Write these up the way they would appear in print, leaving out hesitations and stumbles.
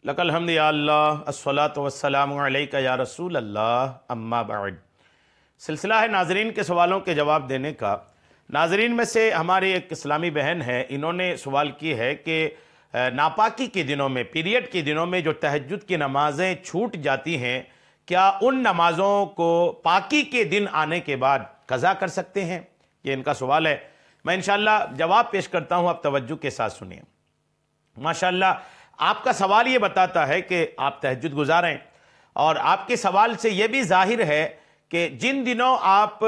لک الحمد یا اللہ الصلاۃ والسلام علیک یا رسول اللہ اما بعد۔ سلسلہ ہے ناظرین کے سوالوں کے جواب دینے کا۔ ناظرین میں سے ہماری ایک اسلامی بہن ہے، انہوں نے سوال کی ہے کہ ناپاکی کے دنوں میں، پیریڈ کے دنوں میں جو تہجد کی نمازیں چھوٹ جاتی ہیں، کیا ان نمازوں کو پاکی کے دن آنے کے بعد قضا کر سکتے ہیں؟ یہ ان کا سوال ہے۔ میں انشاءاللہ جواب پیش کرتا ہوں، آپ توجہ کے ساتھ سنیں۔ ماشاءاللہ آپ کا سوال یہ بتاتا ہے کہ آپ تہجد گزاریں، اور آپ کے سوال سے یہ بھی ظاہر ہے کہ جن دنوں آپ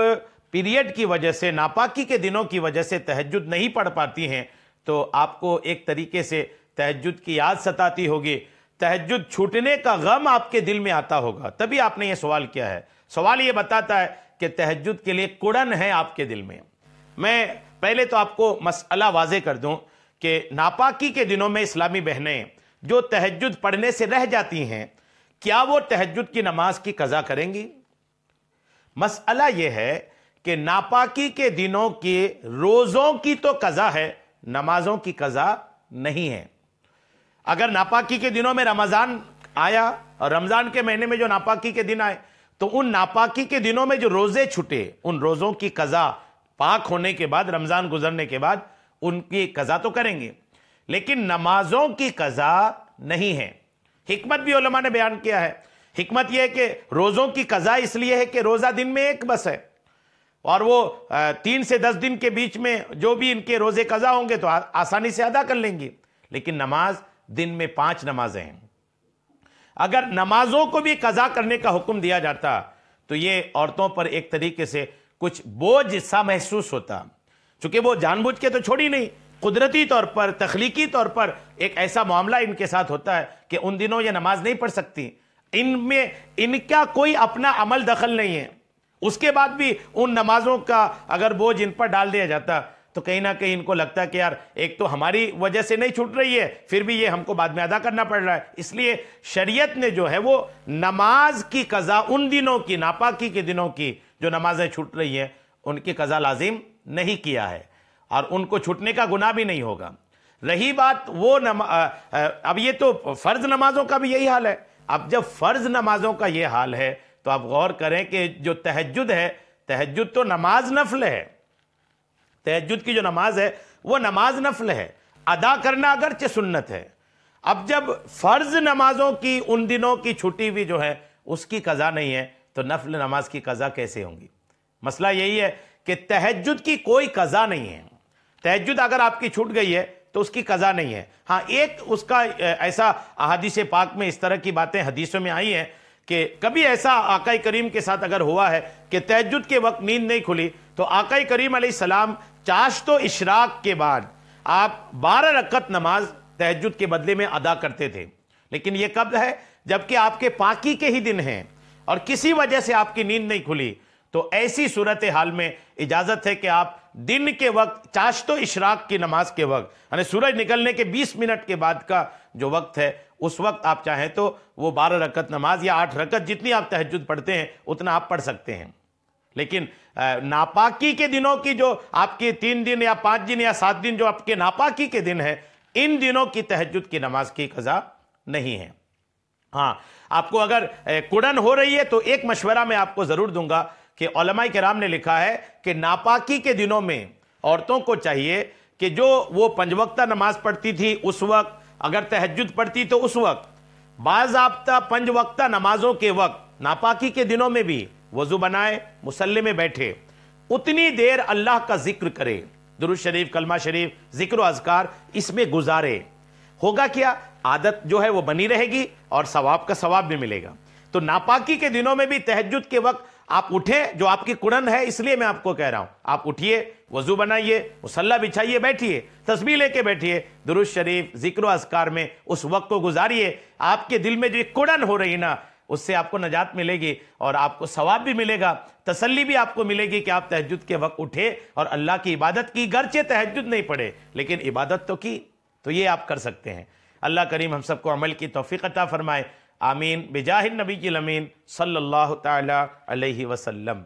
پیریڈ کی وجہ سے، ناپاکی کے دنوں کی وجہ سے تہجد نہیں پڑھ پاتی ہیں، تو آپ کو ایک طریقے سے تہجد کی یاد ستاتی ہوگی، تہجد چھوٹنے کا غم آپ کے دل میں آتا ہوگا، تبھی آپ نے یہ سوال کیا ہے۔ سوال یہ بتاتا ہے کہ تہجد کے لیے کڑن ہے آپ کے دل میں۔ میں پہلے تو آپ کو مسئلہ واضح کر دوں کہ ناپاکی کے دنوں میں اسلامی بہنیں جو تہجد پڑھنے سے رہ جاتی ہیں، کیا وہ تہجد کی نماز کی قضا کریں گی؟ مسئلہ یہ ہے کہ ناپاکی کے دنوں کے روزوں کی تو قضا ہے، نمازوں کی قضا نہیں ہے۔ اگر ناپاکی کے دنوں میں رمضان آیا اور رمضان کے مہینے میں جو ناپاکی کے دن آئے، تو ان ناپاکی کے دنوں میں جو روزے چھٹے، ان روزوں کی قضا پاک ہونے کے بعد، رمضان گزرنے کے بعد ان کی قضا تو کریں گے، لیکن نمازوں کی قضا نہیں ہے۔ حکمت بھی علماء نے بیان کیا ہے۔ حکمت یہ ہے کہ روزوں کی قضا اس لیے ہے کہ روزہ دن میں ایک بس ہے، اور وہ 3 سے 10 دن کے بیچ میں جو بھی ان کے روزے قضا ہوں گے تو آسانی سے ادا کر لیں گی، لیکن نماز دن میں 5 نمازیں ہیں۔ اگر نمازوں کو بھی قضا کرنے کا حکم دیا جاتا تو یہ عورتوں پر ایک طریقے سے کچھ بوجھ سا محسوس ہوتا، چونکہ وہ جان بوجھ کے تو چھوڑی نہیں، قدرتی طور پر، تخلیقی طور پر ایک ایسا معاملہ ان کے ساتھ ہوتا ہے کہ ان دنوں یہ نماز نہیں پڑھ سکتی، ان میں ان کا کوئی اپنا عمل دخل نہیں ہے۔ اس کے بعد بھی ان نمازوں کا اگر بوجھ ان پر ڈال دیا جاتا تو کہیں نہ کہیں ان کو لگتا ہے کہ یار ایک تو ہماری وجہ سے نہیں چھوٹ رہی ہے، پھر بھی یہ ہم کو بعد میں ادا کرنا پڑ رہا ہے۔ اس لیے شریعت نے جو ہے وہ نماز کی قضا ان دنوں کی، ناپاکی کے دنوں کی جو نمازیں چھوٹ رہی ہیں، ان کی قضا لازم نہیں کیا ہے، اور ان کو چھوٹنے کا گناہ بھی نہیں ہوگا۔ رہی بات وہ اب یہ تو فرض نمازوں کا بھی یہی حال ہے۔ اب جب فرض نمازوں کا یہ حال ہے تو آپ غور کریں کہ جو تہجد ہے، تہجد تو نماز نفل ہے، تہجد کی جو نماز ہے وہ نماز نفل ہے، ادا کرنا اگرچہ سنت ہے۔ اب جب فرض نمازوں کی ان دنوں کی چھٹی ہوئی جو ہے اس کی قضا نہیں ہے، تو نفل نماز کی قضا کیسے ہوں گی؟ مسئلہ یہی ہے کہ تہجد کی کوئی قضا نہیں ہے۔ تہجد اگر آپ کی چھوٹ گئی ہے تو اس کی قضا نہیں ہے۔ ہاں، ایک اس کا ایسا احادیث پاک میں اس طرح کی باتیں حدیثوں میں آئی ہیں کہ کبھی ایسا آقا کریم کے ساتھ اگر ہوا ہے کہ تہجد کے وقت نیند نہیں کھلی، تو آقا کریم علیہ السلام چاشت و اشراق کے بعد آپ 12 رکعت نماز تہجد کے بدلے میں ادا کرتے تھے۔ لیکن یہ کب ہے؟ جبکہ آپ کے پاکی کے ہی دن ہیں اور کسی وجہ سے آپ کی نیند نہیں کھلی، تو ایسی صورتحال میں اجازت ہے کہ آپ دن کے وقت، چاشت و اشراق کی نماز کے وقت، یعنی سورج نکلنے کے 20 منٹ کے بعد کا جو وقت ہے، اس وقت آپ چاہیں تو وہ 12 رکعت نماز یا 8 رکعت جتنی آپ تہجد پڑھتے ہیں اتنا آپ پڑھ سکتے ہیں۔ لیکن ناپاکی کے دنوں کی جو آپ کی 3 دن یا 5 دن یا 7 دن جو آپ کے ناپاکی کے دن ہیں، ان دنوں کی تہجد کی نماز کی قضا نہیں ہے۔ ہاں، آپ کو اگر کڑن ہو رہی ہے تو ایک مشورہ میں آپ کو ضرور دوں گا کہ علماء کرام نے لکھا ہے کہ ناپاکی کے دنوں میں عورتوں کو چاہیے کہ جو وہ 5 وقتہ نماز پڑھتی تھی اس وقت، اگر تہجد پڑھتی تو اس وقت، باضابطہ 5 وقتہ نمازوں کے وقت ناپاکی کے دنوں میں بھی وضو بنائے، مصلی میں بیٹھے، اتنی دیر اللہ کا ذکر کرے، درود شریف، کلمہ شریف، ذکر و اذکار اس میں گزارے۔ ہوگا کیا؟ عادت جو ہے وہ بنی رہے گی اور ثواب کا ثواب بھی ملے گا۔ تو ناپاکی کے دنوں میں بھی تہجد کے وقت آپ اٹھیں، جو آپ کی کڑن ہے اس لیے میں آپ کو کہہ رہا ہوں، آپ اٹھیے، وضو بنائیے، مصلی بچھائیے، بیٹھیے، تسبیح لے کے بیٹھیے، درود شریف، ذکر و اذکار میں اس وقت کو گزاریے۔ آپ کے دل میں جو کڑن ہو رہی نا، اس سے آپ کو نجات ملے گی اور آپ کو ثواب بھی ملے گا، تسلی بھی آپ کو ملے گی کہ آپ تہجد کے وقت اٹھے اور اللہ کی عبادت کی، گرچہ تہجد نہیں پڑھے لیکن عبادت تو کی۔ تو یہ آپ کر سکتے ہیں۔ اللہ کریم ہم سب کو عمل کی توفیق عطا فرمائے، آمین، بجاہ النبی الامین صلی اللہ تعالی علیہ وسلم۔